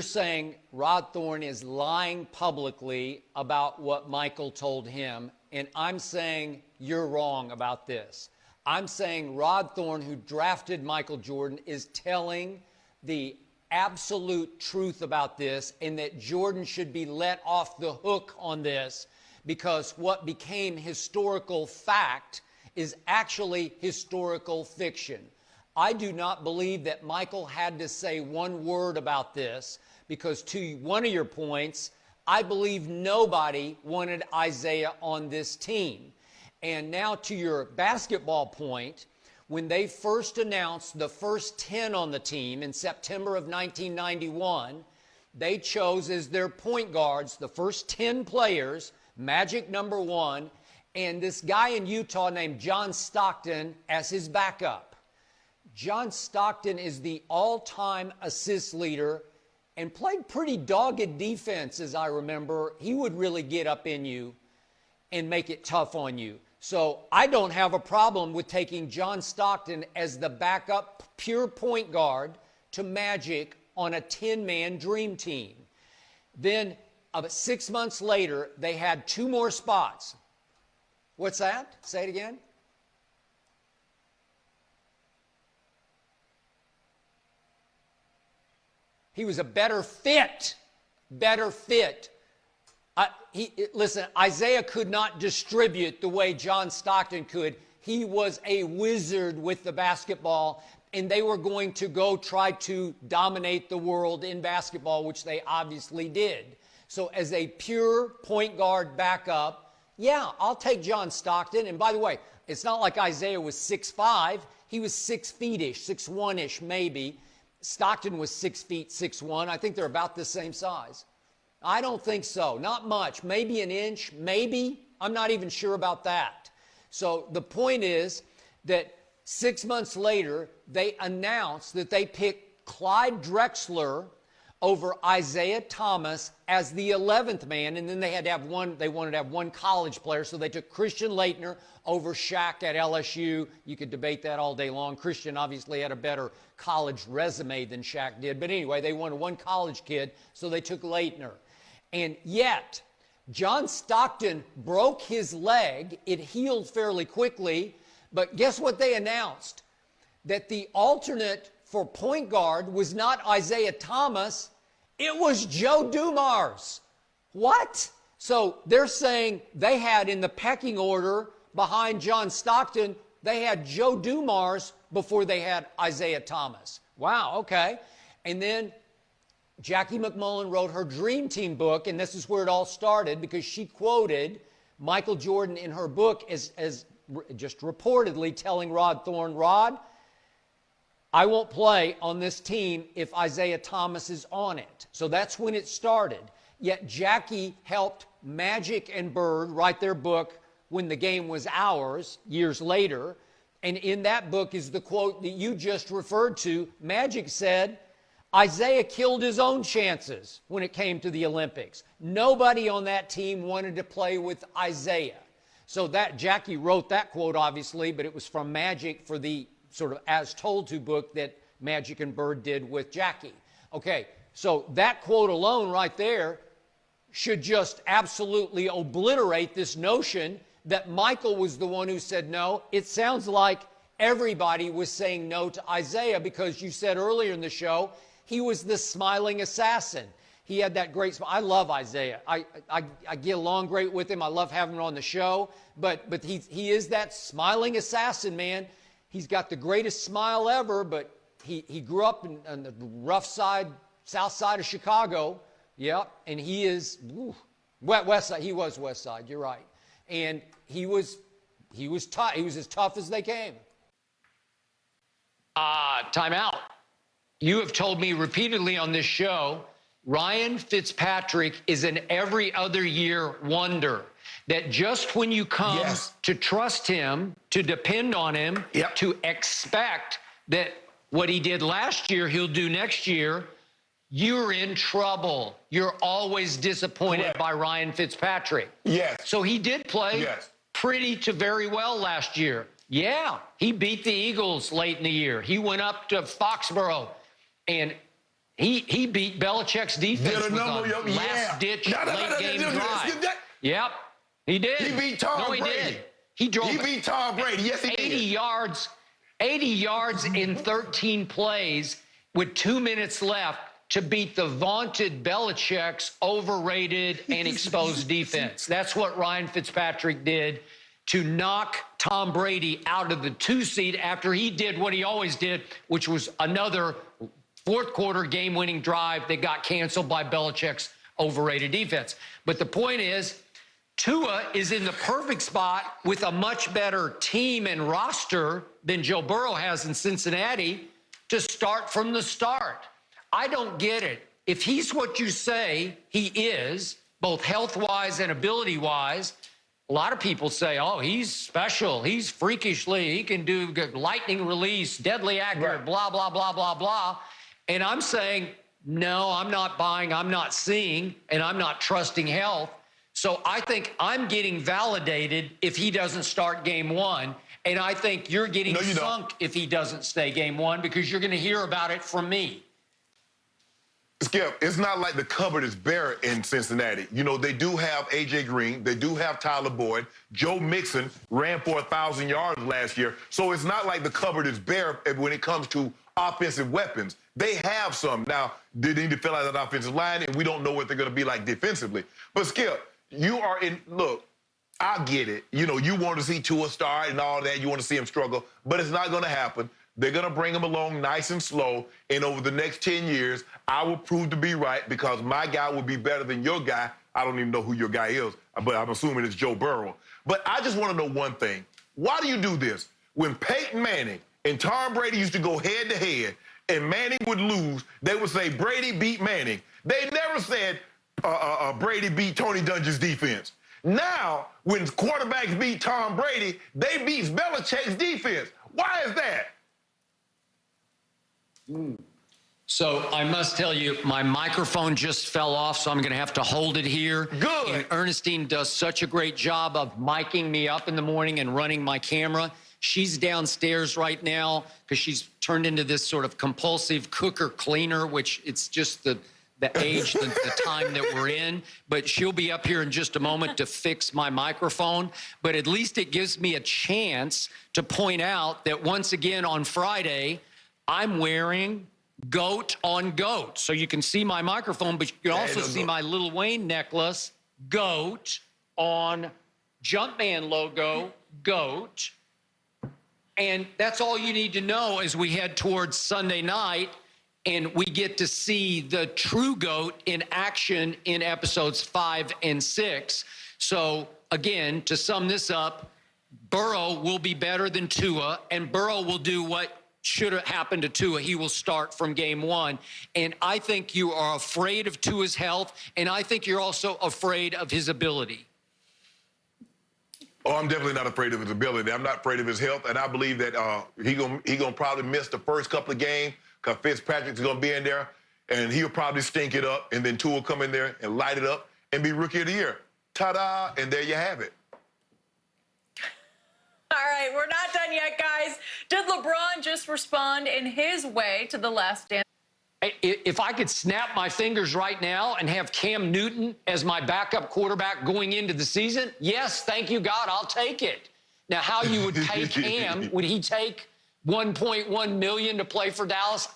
you're saying Rod Thorne is lying publicly about what Michael told him, and I'm saying you're wrong about this. I'm saying Rod Thorne, who drafted Michael Jordan, is telling the absolute truth about this, and that Jordan should be let off the hook on this, because what became historical fact is actually historical fiction. I do not believe that Michael had to say one word about this, because to one of your points, I believe nobody wanted Isiah on this team. And now to your basketball point, when they first announced the first 10 on the team in September of 1991, they chose as their point guards the first 10 players, Magic number 1, and this guy in Utah named John Stockton as his backup. John Stockton is the all-time assist leader and played pretty dogged defense, as I remember. He would really get up in you and make it tough on you. So I don't have a problem with taking John Stockton as the backup pure point guard to Magic on a 10-man dream team. Then about 6 months later, they had 2 more spots. What's that? Say it again. He was a better fit. Better fit. Listen, Isiah could not distribute the way John Stockton could. He was a wizard with the basketball, and they were going to go try to dominate the world in basketball, which they obviously did. So as a pure point guard backup, yeah, I'll take John Stockton. And by the way, it's not like Isiah was 6'5". He was 6 feet-ish, 6'1"-ish maybe. Stockton was 6 feet, 6'1". I think they're about the same size. I don't think so. Not much. Maybe an inch. Maybe. I'm not even sure about that. So the point is that 6 months later, they announced that they picked Clyde Drexler over Isiah Thomas as the 11th man, and then they had to have one. They wanted to have one college player, so they took Christian Laettner over Shaq at LSU. You could debate that all day long. Christian obviously had a better college resume than Shaq did, but anyway, they wanted one college kid, so they took Laettner. And yet, John Stockton broke his leg. It healed fairly quickly, but guess what they announced? That the alternate for point guard was not Isiah Thomas, it was Joe Dumars. What? So they're saying they had in the pecking order behind John Stockton, they had Joe Dumars before they had Isiah Thomas. Wow, okay. And then Jackie McMullen wrote her Dream Team book, and this is where it all started, because she quoted Michael Jordan in her book as just reportedly telling Rod Thorne, Rod, I won't play on this team if Isiah Thomas is on it. So that's when it started. Yet Jackie helped Magic and Bird write their book When the Game Was Ours years later. And in that book is the quote that you just referred to. Magic said, Isiah killed his own chances when it came to the Olympics. Nobody on that team wanted to play with Isiah. So that Jackie wrote that quote, obviously, but it was from Magic for the sort of as told to book that Magic and Bird did with Jackie. Okay, so that quote alone right there should just absolutely obliterate this notion that Michael was the one who said no. It sounds like everybody was saying no to Isiah, because you said earlier in the show, he was the smiling assassin. He had that great smile. I love Isiah. I get along great with him. I love having him on the show. But he is that smiling assassin, man. He's got the greatest smile ever, but he grew up on the rough side, south side of Chicago. Yeah, and he is west side. He was west side. You're right. And he was tough. He was as tough as they came. Time out. You have told me repeatedly on this show, Ryan Fitzpatrick is an every other year wonder. That just when you come to trust him, to depend on him, to expect that what he did last year, he'll do next year, you're in trouble. You're always disappointed by Ryan Fitzpatrick. Yes. So he did play pretty to very well last year. Yeah, he beat the Eagles late in the year. He went up to Foxborough, and He beat Belichick's defense with a last-ditch late-game drive. Yep, he did. He beat Tom Brady. Did. He drove. He beat Tom Brady. Yes, he 80 yards in 13 plays with 2 minutes left to beat the vaunted Belichick's overrated and exposed defense. That's what Ryan Fitzpatrick did to knock Tom Brady out of the 2 seed after he did what he always did, which was another fourth-quarter game-winning drive that got canceled by Belichick's overrated defense. But the point is, Tua is in the perfect spot with a much better team and roster than Joe Burrow has in Cincinnati to start from the start. I don't get it. If he's what you say he is, both health-wise and ability-wise, a lot of people say, oh, he's special. He's freakishly, he can do good lightning release, deadly accurate, blah, blah, blah, blah, blah. And I'm saying, no, I'm not buying, I'm not seeing, and I'm not trusting health. So I think I'm getting validated if he doesn't start game 1. And I think you're getting sunk if he doesn't stay game 1 because you're going to hear about it from me. Skip, it's not like the cupboard is bare in Cincinnati. You know, they do have A.J. Green. They do have Tyler Boyd. Joe Mixon ran for 1,000 yards last year. So it's not like the cupboard is bare when it comes to offensive weapons. They have some. Now, they need to fill out that offensive line, and we don't know what they're going to be like defensively. But, Skip, you are in – look, I get it. You know, you want to see Tua start and all that. You want to see him struggle. But it's not going to happen. They're going to bring him along nice and slow, and over the next 10 years, I will prove to be right because my guy will be better than your guy. I don't even know who your guy is, but I'm assuming it's Joe Burrow. But I just want to know one thing. Why do you do this? When Peyton Manning and Tom Brady used to go head-to-head and Manning would lose, they would say Brady beat Manning. They never said Brady beat Tony Dungy's defense. Now, when quarterbacks beat Tom Brady, they beat Belichick's defense. Why is that? So I must tell you, my microphone just fell off, so I'm going to have to hold it here. Good. And Ernestine does such a great job of miking me up in the morning and running my camera. She's downstairs right now because she's turned into this sort of compulsive cooker cleaner, which it's just the age, the time that we're in. But she'll be up here in just a moment to fix my microphone. But at least it gives me a chance to point out that once again on Friday, I'm wearing goat on goat. So you can see my microphone, but you can also see my Lil Wayne necklace, goat, on Jumpman logo, goat. And that's all you need to know as we head towards Sunday night and we get to see the true GOAT in action in episodes 5 and 6. So, again, to sum this up, Burrow will be better than Tua, and Burrow will do what should have happened to Tua. He will start from game 1. And I think you are afraid of Tua's health, and I think you're also afraid of his ability. Oh, I'm definitely not afraid of his ability. I'm not afraid of his health, and I believe that he gonna probably miss the first couple of games because Fitzpatrick's going to be in there, and he'll probably stink it up, and then Tua will come in there and light it up and be Rookie of the Year. Ta-da, and there you have it. All right, we're not done yet, guys. Did LeBron just respond in his way to the Last Dance? If I could snap my fingers right now and have Cam Newton as my backup quarterback going into the season, yes, thank you, God, I'll take it. Now, how you would pay Cam, would he take $1.1 million to play for Dallas?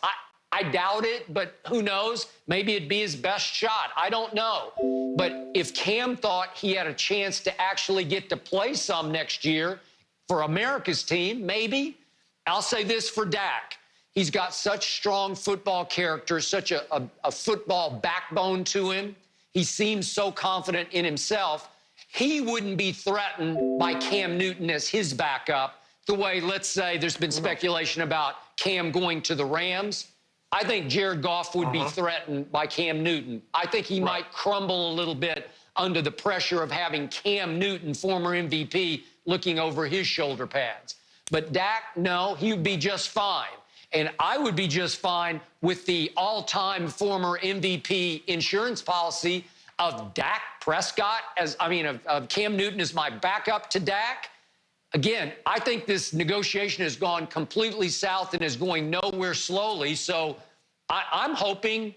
I doubt it, but who knows? Maybe it'd be his best shot. I don't know. But if Cam thought he had a chance to actually get to play some next year for America's team, maybe. I'll say this for Dak. He's got such strong football character, such a football backbone to him. He seems so confident in himself. He wouldn't be threatened by Cam Newton as his backup the way, let's say, there's been speculation about Cam going to the Rams. I think Jared Goff would be threatened by Cam Newton. I think he might crumble a little bit under the pressure of having Cam Newton, former MVP, looking over his shoulder pads. But Dak, no, he would be just fine. And I would be just fine with the all-time former MVP insurance policy of Dak Prescott of Cam Newton as my backup to Dak. Again, I think this negotiation has gone completely south and is going nowhere slowly. So I'm hoping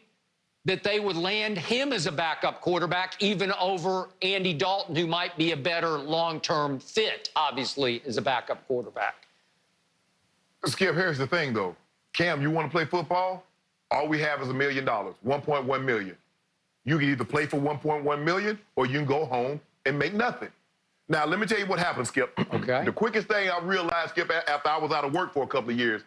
that they would land him as a backup quarterback, even over Andy Dalton, who might be a better long-term fit, obviously, as a backup quarterback. Skip, here's the thing, though. Cam, you want to play football? All we have is $1 million, $1.1 million. You can either play for $1.1 million or you can go home and make nothing. Now, let me tell you what happened, Skip. Okay. The quickest thing I realized, Skip, after I was out of work for a couple of years,